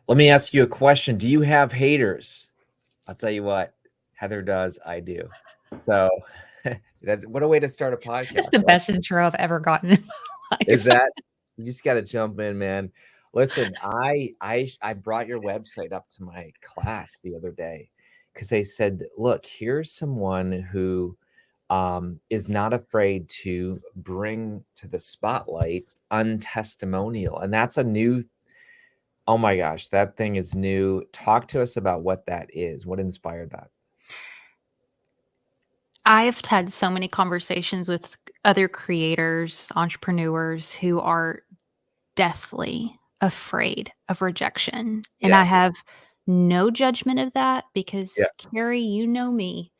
Let me ask you a question. Do you have haters? I'll tell you what, Heather does, I do. So that's what a way to start a That's podcast, the right? best intro I've ever gotten in my Is life. that you just got to jump in, man. Listen, I brought your website up to my class the other day because they said, look, here's someone who is not afraid to bring to the spotlight untestimonial. And that's a new, oh my gosh, that thing is new. Talk to us about what that is. What inspired that? I've had so many conversations with other creators, entrepreneurs who are deathly afraid of rejection. And I Yes. have no judgment of that Yeah. because, Kary, you know me.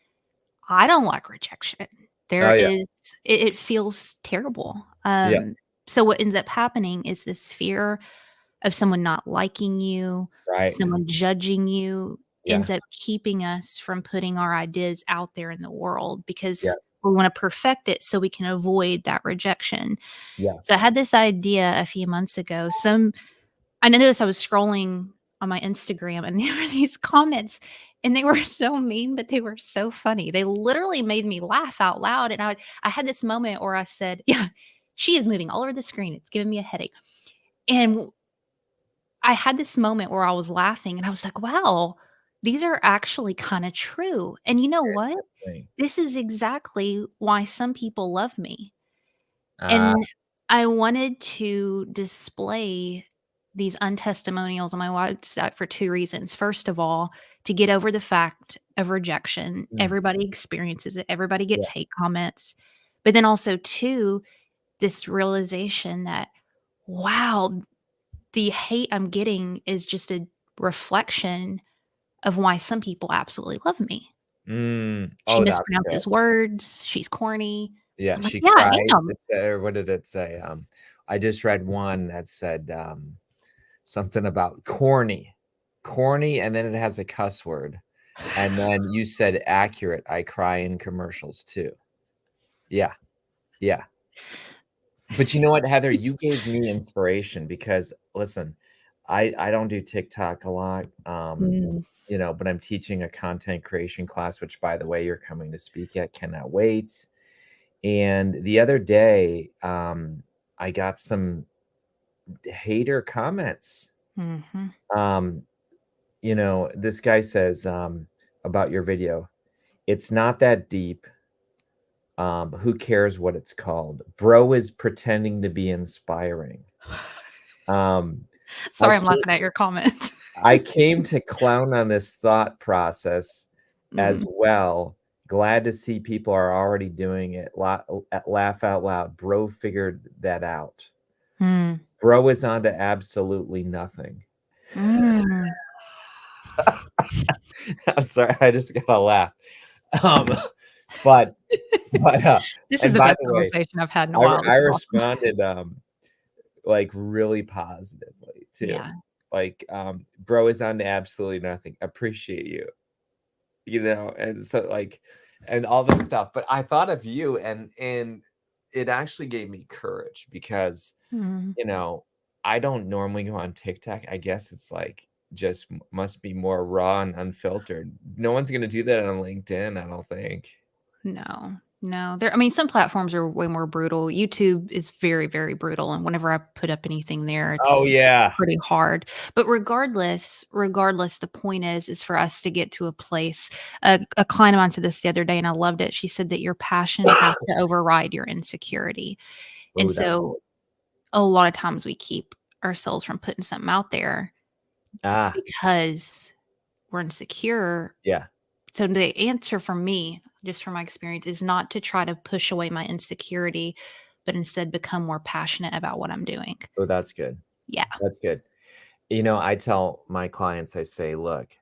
I don't like rejection. Oh, There yeah. is it feels terrible. Yeah. So what ends up happening is this fear of someone not liking you, Right. someone judging you, Yeah. ends up keeping us from putting our ideas out there in the world because Yes. we wanna perfect it so we can avoid that rejection. So I Yes. had this idea a few months ago. I noticed I was scrolling on my Instagram and there were these comments and they were so mean, but they were so funny. They literally made me laugh out loud. And I had this moment where I said, yeah, she is moving all over the screen. It's giving me a headache. And I had this moment where I was laughing and I was like, wow, these are actually kind of true. And you know what? Interesting. This is exactly why some people love me. Ah, And I wanted to display these untestimonials on my website for 2 reasons. First of all, to get over the fact of rejection. mm, Everybody experiences it. Everybody yeah. gets hate comments. But then also 2, this realization that, wow, the hate I'm getting is just a reflection of why some people absolutely love me. She Oh, that's good. mispronounces words. She's corny. Yeah, I'm like, she "Yeah, I cries. am." It said, or what did it say? I just read one that said something about corny, corny, and then it has a cuss word. And then you said accurate. I cry in commercials too. Yeah, yeah. But you know what, Heather, you gave me inspiration because listen, I don't do TikTok a lot. Mm. But I'm teaching a content creation class, which by the way, you're coming to speak at. Cannot wait. And the other day, I got some hater comments. Mhm. Um, this guy says about your video, it's not that deep. Who cares what it's called? Bro is pretending to be inspiring. Um, I Sorry, I'm came, laughing at your comment. I came to clown on this thought process as Mm. well. Glad to see people are already doing it. Laugh out loud. Bro figured that out. Mm. Bro is on to absolutely nothing. Mm. I'm sorry, I just gotta laugh. Um, but This is and the by best the way, conversation I've had in a I while. This I is awesome. responded, like, really positively too. Yeah. Like, "Bro is on to absolutely nothing. Appreciate you." And so, like and all this stuff, but I thought of you and it actually gave me courage because, Mm. you know, I don't normally go on TikTok. I guess it's, like, just must be more raw and unfiltered. No one's gonna do that on LinkedIn, I don't think. No, no. I mean, some platforms are way more brutal. YouTube is very, very brutal, and whenever I put up anything there, Oh, it's yeah. pretty hard. But regardless, the point is for us to get to a place. A client of mine said this the other day, and I loved it. She said that your passion has to override your insecurity, and Oh, that's so good. a lot of times we keep ourselves from putting something out there Ah, because we're insecure. yeah. So the answer for me, just from my experience, is not to try to push away my insecurity, but instead become more passionate about what I'm doing. Oh, that's good. Yeah. That's good. I tell my clients, I say, "Look,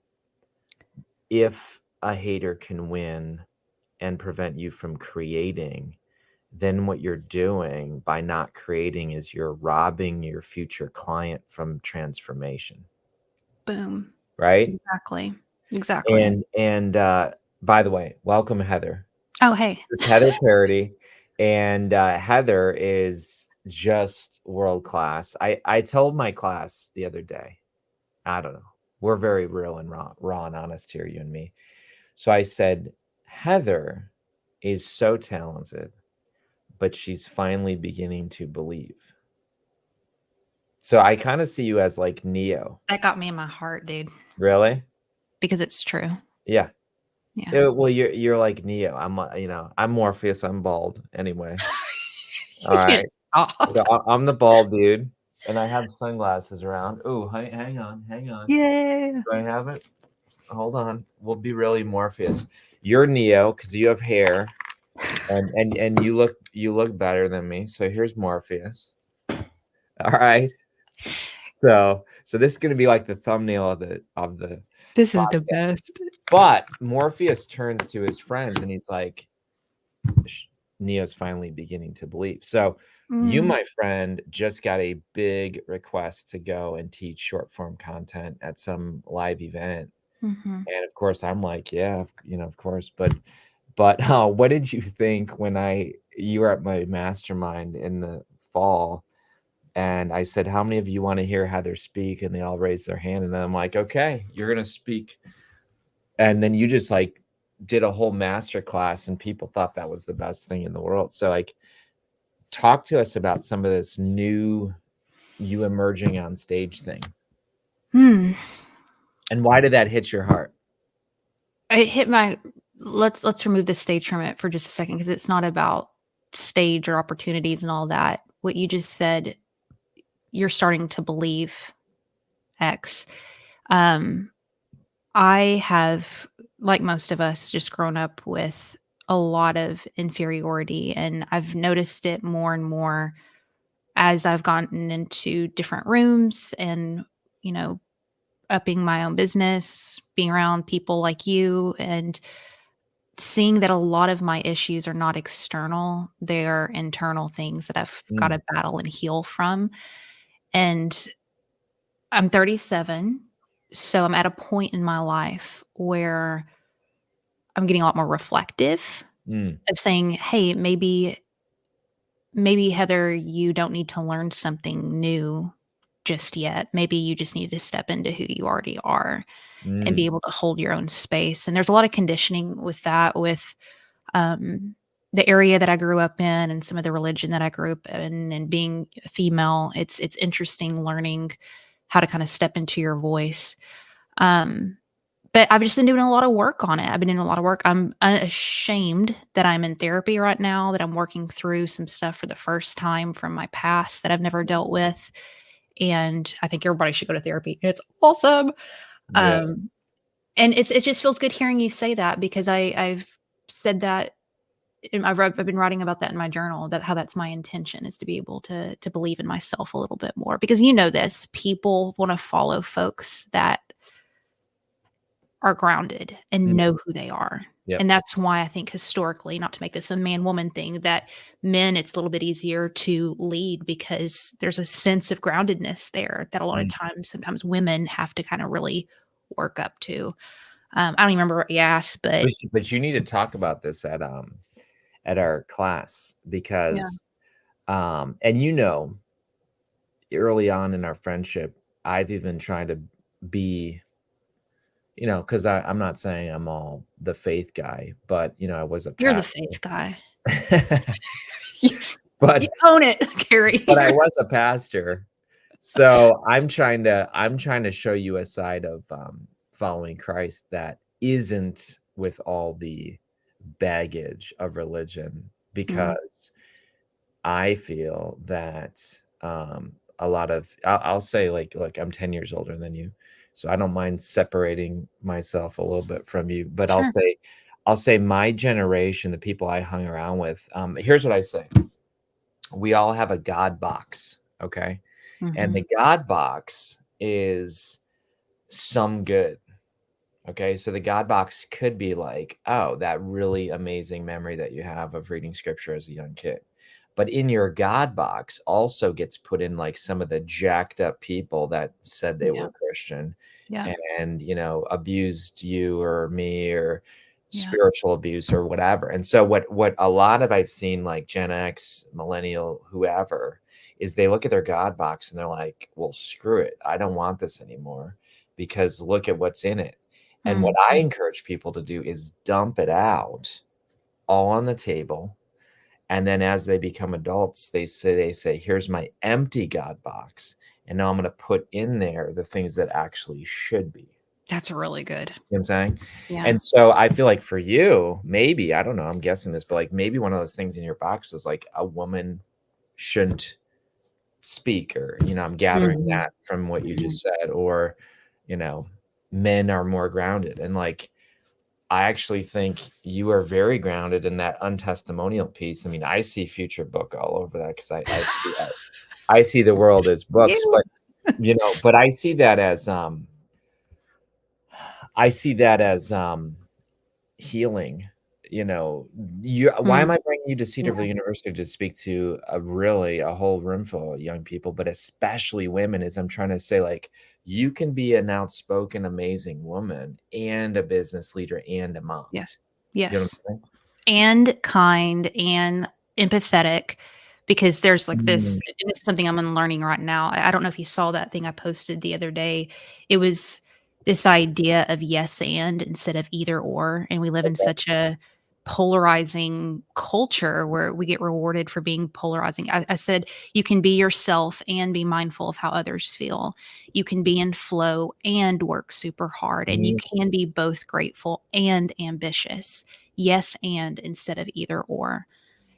if a hater can win and prevent you from creating, then what you're doing by not creating is you're robbing your future client from transformation, Boom. right?" Exactly. Exactly. And by the way, welcome, Heather. Oh, hey. This is Heather Parody, and Heather is just world class. I told my class the other day, I don't know. We're very real and raw and honest here, you and me. So I said, Heather is so talented, but she's finally beginning to believe. So I kind of see you as like Neo. That got me in my heart, dude, Really? because it's true. Yeah. Yeah. Well, you're like Neo. I'm Morpheus. I'm bald anyway. All Just right. stop. So I'm the bald dude, and I have sunglasses around. Oh, hang on, hang on. Yeah. Do I have it? Hold on. We'll be really Morpheus. You're Neo because you have hair, and you look better than me. So here's Morpheus. All right. So this is gonna be like the thumbnail of the This is the podcast. best. But Morpheus turns to his friends and he's like, Neo's finally beginning to believe. So you, my friend, just got a big request to go and teach short form content at some live event. Mm-hmm. And of course, I'm like, yeah, of course. But what did you think when you were at my mastermind in the fall? And I said, how many of you want to hear Heather speak? And they all raised their hand. And then I'm like, okay, you're going to speak. And then you just like did a whole master class and people thought that was the best thing in the world. So like, talk to us about some of this new you emerging on stage thing. Hmm. And why did that hit your heart? It hit my. Let's remove the stage from it for just a second because it's not about stage or opportunities and all that. What you just said, you're starting to believe X. I have, like most of us, just grown up with a lot of inferiority, and I've noticed it more and more as I've gotten into different rooms and, you know, upping my own business, being around people like you, and seeing that a lot of my issues are not external, they're internal things that I've got Mm, to battle and heal from. And I'm 37, so I'm at a point in my life where I'm getting a lot more reflective mm, of saying, "Hey, maybe Heather, you don't need to learn something new just yet. Maybe you just need to step into who you already are and be mm, able to hold your own space." And there's a lot of conditioning with that, with um, the area that I grew up in and some of the religion that I grew up in, and being female. It's interesting learning how to kind of step into your voice. Um, but I've just been doing a lot of work on it. I've been doing a lot of work. I'm unashamed that I'm in therapy right now, that I'm working through some stuff for the first time from my past that I've never dealt with. And I think everybody should go to therapy. It's awesome. yeah. Um, and it just feels good hearing you say that because I've said that I've been writing about that in my journal, that how that's my intention is to be able to believe in myself a little bit more because you know this, people want to follow folks that are grounded and Mm, know who they are. yep. And that's why I think historically, not to make this a man woman thing, that men, it's a little bit easier to lead because there's a sense of groundedness there that a lot of Mm. times, sometimes women have to kind of really work up to. I don't even remember what you asked, but But you need to talk about this at our class yeah, because and early on in our friendship, I've even tried to be, because I'm not saying I'm all the faith guy, but I was a you're the faith pastor. guy. You, you but own it, Kary. but I was a pastor. So I'm trying to show you a side of following Christ that isn't with all the baggage of religion, Mm, because I feel that a lot of I'll say, like, look, I'm 10 years older than you, so I don't mind separating myself a little bit from you. But I'll sure. say, my generation, the people I hung around with, here's what I say: we all have a God box, okay? And Hmm. the God box is some good. Okay, so the God box could be like, oh, that really amazing memory that you have of reading scripture as a young kid. But in your God box also gets put in like some of the jacked up people that said they Yeah. were Christian Yeah. and, abused you or me, or Yeah. spiritual abuse or whatever. And so what a lot of I've seen, like Gen X, millennial, whoever, is they look at their God box and they're like, well, screw it. I don't want this anymore. because look at what's in it. And what I Mhm. encourage people to do is dump it out all on the table. And then as they become adults, they say, here's my empty God box. And now I'm going to put in there the things that actually should be. That's really good. You know what I'm saying? Yeah. And so I feel like for you, maybe, I don't know, I'm guessing this, but like maybe one of those things in your box is like a woman shouldn't speak, or, I'm gathering Mhm. that from what you Mhm. just said, or, men are more grounded. And like, I actually think you are very grounded in that untestimonial piece. I mean, I see future book all over that because I see the world as books, You. but but I see that as healing. Why am Mm. I bringing you to Yeah. Cedarville University to speak to a whole room full of young people, but especially women? Is I'm trying to say, like, you can be an outspoken, amazing woman and a business leader and a mom. Yes. You know what Yes. I'm saying? And kind and empathetic, because there's like Mm, this, and it's something I'm unlearning right now. I don't know if you saw that thing I posted the other day. It was this idea of yes and instead of either or. And we live in okay. such a polarizing culture where we get rewarded for being polarizing. I said, you can be yourself and be mindful of how others feel. You can be in flow and work super hard. And you Mm, can be both grateful and ambitious. Yes and instead of either or.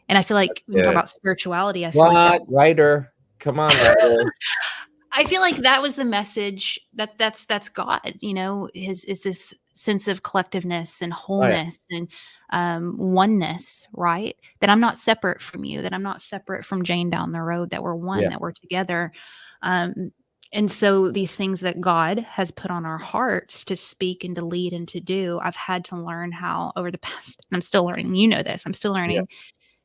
And I feel like when you talk good. about spirituality, I feel like What? that's Writer? Come on, writer. I feel like that was the message that's God, is this sense of collectiveness and Oh, yeah. wholeness and oneness, right? That I'm not separate from you, that I'm not separate from Jane down the road, that we're one, Yeah. that we're together. Um, and so these things that God has put on our hearts to speak and to lead and to do, I've had to learn how over the past, and I'm still learning, this, I'm still Yeah. learning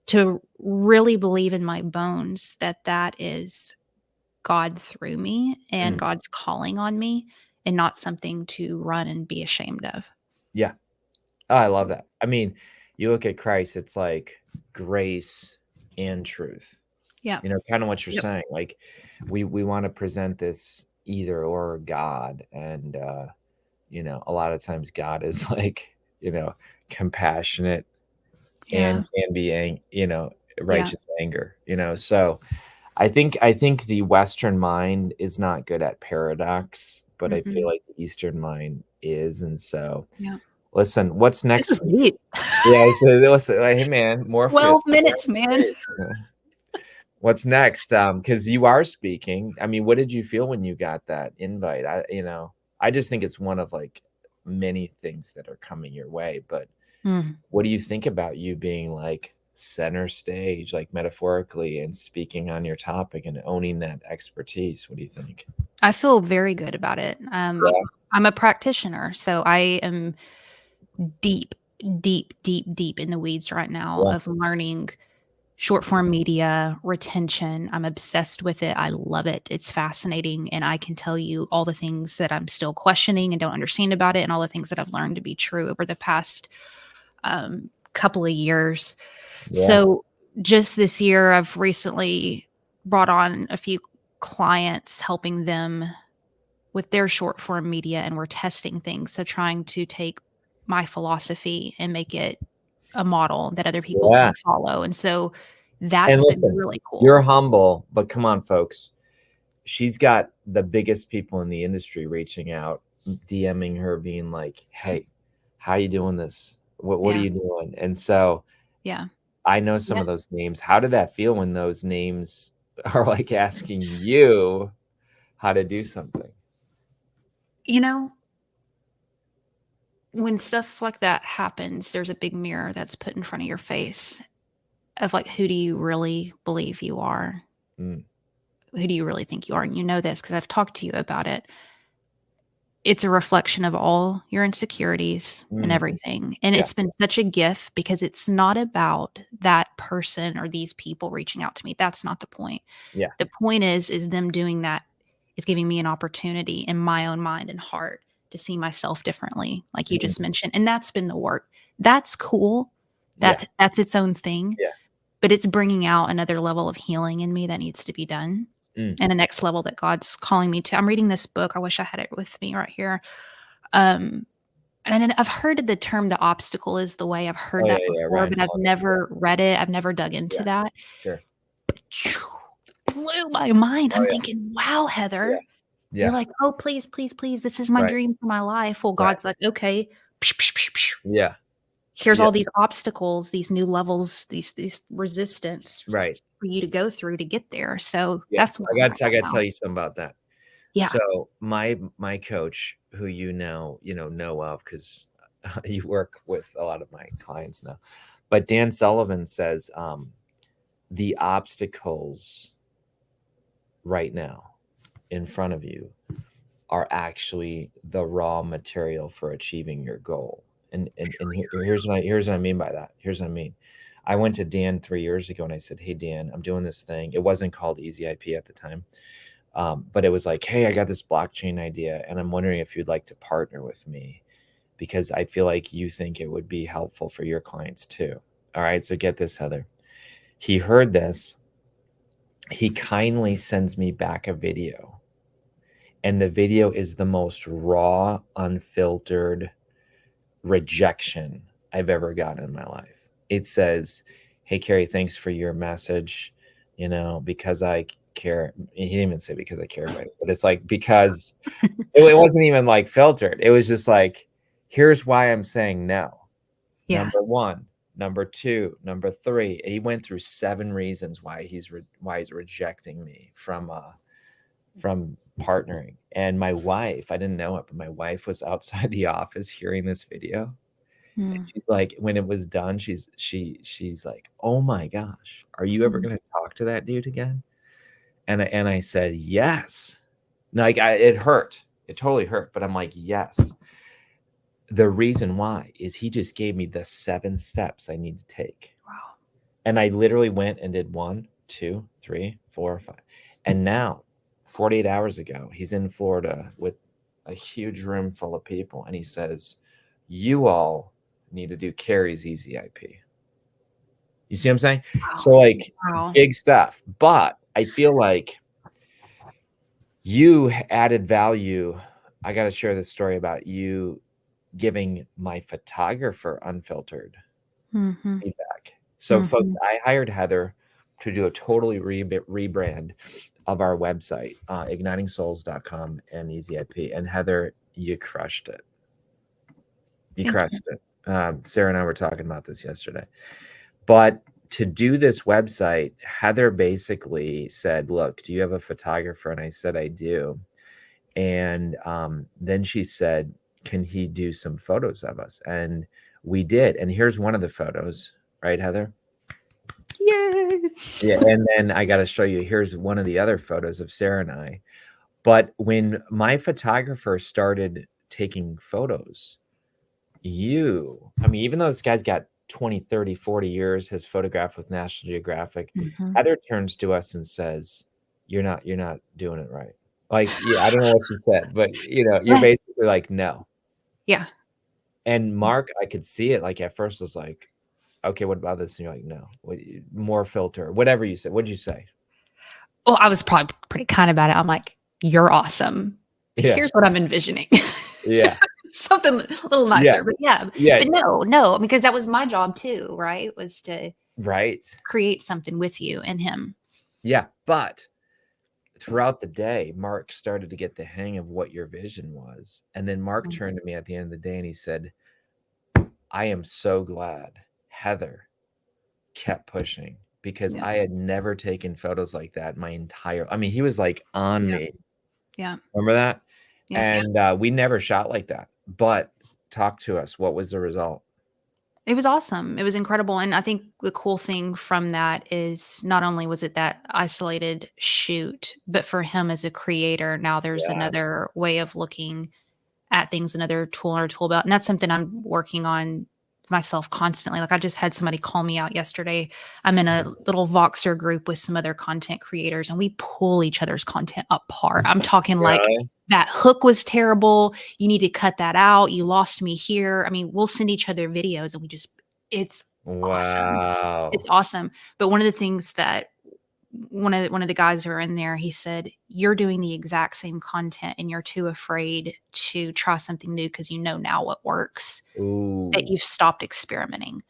to really believe in my bones that that is God through me and Mm, God's calling on me, and not something to run and be ashamed of. yeah. Oh, I love that. I mean, you look at Christ, it's like grace and truth. Yeah. Kind of what you're Yep. saying. Like, we want to present this either or God, and a lot of times God is like, compassionate Yeah. and can be Yeah. righteous anger. So I think the Western mind is not good at paradox, but I feel Mm-mm. like the Eastern mind is. And so, Yeah. listen, what's This next was for you? deep. Yeah, so listen, like, hey man, Morpheus, 12 minutes, man. what's next? Because you are speaking. I mean, what did you feel when you got that invite? I just think it's one of like many things that are coming your way. But Mm. what do you think about you being like center stage, like metaphorically, and speaking on your topic and owning that expertise? What do you think? I feel very good about it. Yeah. I'm a practitioner, so I am deep, deep, deep, deep in the weeds right now Yeah. of learning short form media, retention. I'm obsessed with it. I love it. It's fascinating. And I can tell you all the things that I'm still questioning and don't understand about it, and all the things that I've learned to be true over the past couple of years. Yeah. So just this year, I've recently brought on a few clients, helping them with their short form media, and we're testing things. So trying to take my philosophy and make it a model that other people Yeah. can follow. And so And that's been listen, really cool. you're humble, but come on, folks. She's got the biggest people in the industry reaching out, DMing her, being like, "Hey, how you doing this? What are Yeah. you doing?" And so Yeah. I know some Yeah. of those names. How did that feel when those names are like asking you how to do something? You know, when stuff like that happens, there's a big mirror that's put in front of your face of like, who do you really believe you are? Mm, Who do you really think you are? And you know this because I've talked to you about it. It's a reflection of all your insecurities and mm, everything. And yeah, it's been such a gift because it's not about that person or these people reaching out to me. That's not the point. yeah, The point is them doing that is giving me an opportunity in my own mind and heart to see myself differently, like you mm, just mentioned. And that's been the work. That's cool. yeah, That's its own thing, yeah, but it's bringing out another level of healing in me that needs to be done. and a next level that God's calling me to. I'm reading this book. I wish I had it with me right here. And I've heard the term "the obstacle is the way." I've heard that Yeah, before, Ryan but I've Holiday. never read it. I've never dug into that. Sure. Blew my mind. Oh, I'm yeah. thinking, wow, Heather, Yeah. you're like, oh, please, please, please. This is my Right. dream for my life. Well, Right. God's like, okay, Yeah. here's Yeah. all these obstacles, these new levels, these resistance Right. for you to go through to get there. So Yeah. that's what I got to right tell you something about that. Yeah. So my coach, who you know of, because you work with a lot of my clients now, but Dan Sullivan says the obstacles right now in front of you are actually the raw material for achieving your goal. And here's what I mean by that. Here's what I mean. I went to Dan 3 years ago and I said, hey, Dan, I'm doing this thing. It wasn't called Easy IP at the time. But it was like, hey, I got this blockchain idea and I'm wondering if you'd like to partner with me because I feel like you think it would be helpful for your clients too. All right. So get this, Heather. He heard this. He kindly sends me back a video. And the video is the most raw, unfiltered rejection I've ever gotten in my life. It says, hey, Kary, thanks for your message. Because I care. He didn't even say because I care about it, but it's like because it wasn't even like filtered. It was just like, here's why I'm saying no. Yeah. Number 1, number 2, number 3. He went through 7 reasons why he's rejecting me from partnering. And my wife, I didn't know it, but my wife was outside the office hearing this video. And she's like, when it was done, she's like, oh my gosh, are you ever going to talk to that dude again? And I said, yes. Like it hurt. It totally hurt. But I'm like, yes. The reason why is he just gave me the 7 steps I need to take. Wow. And I literally went and did 1, 2, 3, 4, 5. And now 48 hours ago, he's in Florida with a huge room full of people. And he says, you all need to do Kary's Easy IP. You see what I'm saying? Wow. So like Wow. big stuff. But I feel like you added value. I got to share this story about you giving my photographer unfiltered feedback. So folks, I hired Heather to do a totally rebrand of our website, igniting-souls.com and Easy IP. And Heather, you crushed it. You crushed it. Sarah and I were talking about this yesterday. But to do this website, Heather basically said, look, do you have a photographer? And I said, I do. And then she said, can he do some photos of us? And we did. And here's one of the photos, right, Heather? Yay. Yeah. And then I got to show you, here's one of the other photos of Sarah and I. But when my photographer started taking photos, even though this guy's got 20, 30, 40 years, has photographed with National Geographic, Heather turns to us and says, you're not doing it right. Like, yeah, I don't know what she said, but you're basically like, no. Yeah. And Mark, I could see it. Like at first I was like, okay, what about this? And you're like, no, more filter, whatever you said. What'd you say? Well, I was probably pretty kind about it. I'm like, you're awesome. Yeah. Here's what I'm envisioning. Yeah. Something a little nicer, but yeah. But no, because that was my job too, right? Was to create something with you and him. Yeah. But throughout the day, Mark started to get the hang of what your vision was. And then Mark turned to me at the end of the day and he said, I am so glad Heather kept pushing because I had never taken photos like that my entire, he was like on me. Yeah. Remember that? Yeah. And we never shot like that. But talk to us. What was the result? It was awesome. It was incredible. And I think the cool thing from that is not only was it that isolated shoot, but for him as a creator, now there's another way of looking at things, another tool or tool belt. And that's something I'm working on myself constantly. Like I just had somebody call me out yesterday. I'm in a little Voxer group with some other content creators and we pull each other's content apart. I'm talking like that hook was terrible. You need to cut that out. You lost me here. We'll send each other videos and it's awesome. It's awesome. But one of the things that one of the guys who were in there, he said, "You're doing the exact same content and you're too afraid to try something new because you know now what works, Ooh. that you've stopped experimenting."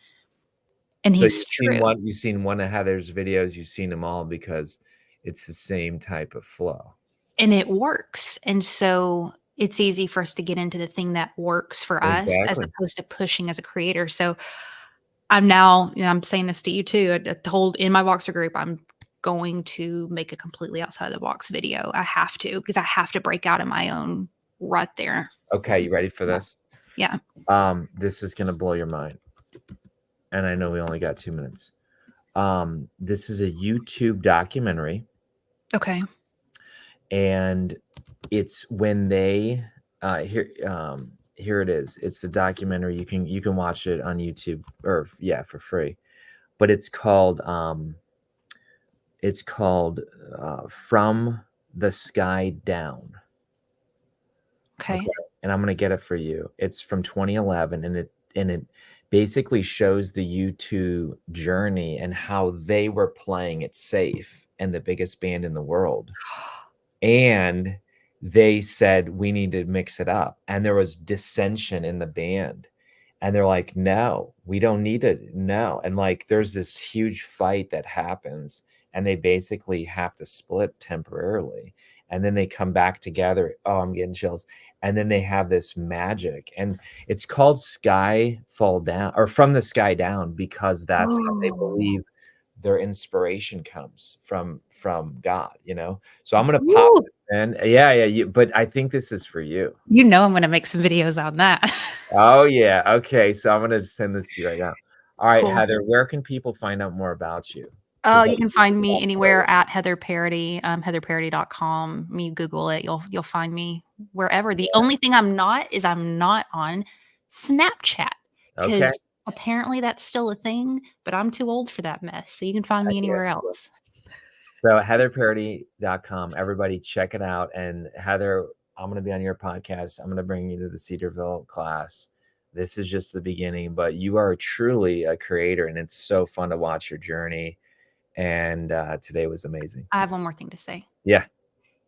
And So he's true. you've seen one of Heather's videos, you've seen them all because it's the same type of flow. And it works. And so it's easy for us to get into the thing that works for us as Exactly. opposed to pushing as a creator. So I'm now, I'm saying this to you too. I told in my Voxer group, I'm going to make a completely outside of the box video. I have to, because I have to break out of my own rut there. Okay, you ready for this? Yeah. This is gonna blow your mind. And I know we only got 2 minutes. This is a YouTube documentary. Okay. And it's when they here it is. It's a documentary. You can watch it on YouTube or for free. But it's called From the Sky Down. Okay. And I'm gonna get it for you. It's from 2011, and it basically shows the U2 journey and how they were playing it safe and the biggest band in the world. And they said, we need to mix it up. And there was dissension in the band. And they're like, no, we don't need it. No. And like, there's this huge fight that happens, and they basically have to split temporarily. And then they come back together. Oh, I'm getting chills. And then they have this magic. And it's called Sky Fall Down, or From the Sky Down, because that's how they believe their inspiration comes from God, So I'm gonna pop it in. Yeah. But I think this is for you. I'm gonna make some videos on that. Oh yeah. Okay. So I'm gonna send this to you right now. All right, Cool. Heather, where can people find out more about you? Oh, you can find me anywhere at Heather Parody, heatherparody.com. You Google it, you'll find me wherever. The only thing I'm not on Snapchat, because Okay. apparently that's still a thing, but I'm too old for that mess. So you can find me anywhere else. So heatherparody.com. Everybody check it out. And Heather, I'm going to be on your podcast. I'm going to bring you to the Cedarville class. This is just the beginning, but you are truly a creator, and it's so fun to watch your journey. And today was amazing. I have one more thing to say. Yeah.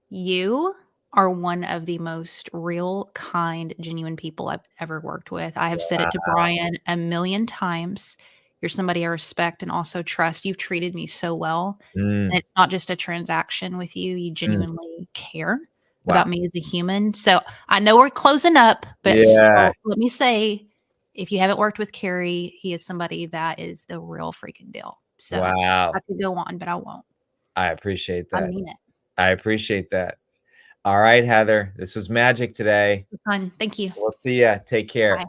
You are one of the most real, kind, genuine people I've ever worked with. I have said it to Brian a million times. You're somebody I respect and also trust. You've treated me so well. And it's not just a transaction with you. You genuinely care about me as a human. So I know we're closing up, but still, let me say, if you haven't worked with Kary, he is somebody that is the real freaking deal. So I could go on, but I won't. I appreciate that. I mean it. I appreciate that. All right, Heather, this was magic today. Fun. Thank you. We'll see ya. Take care. Bye.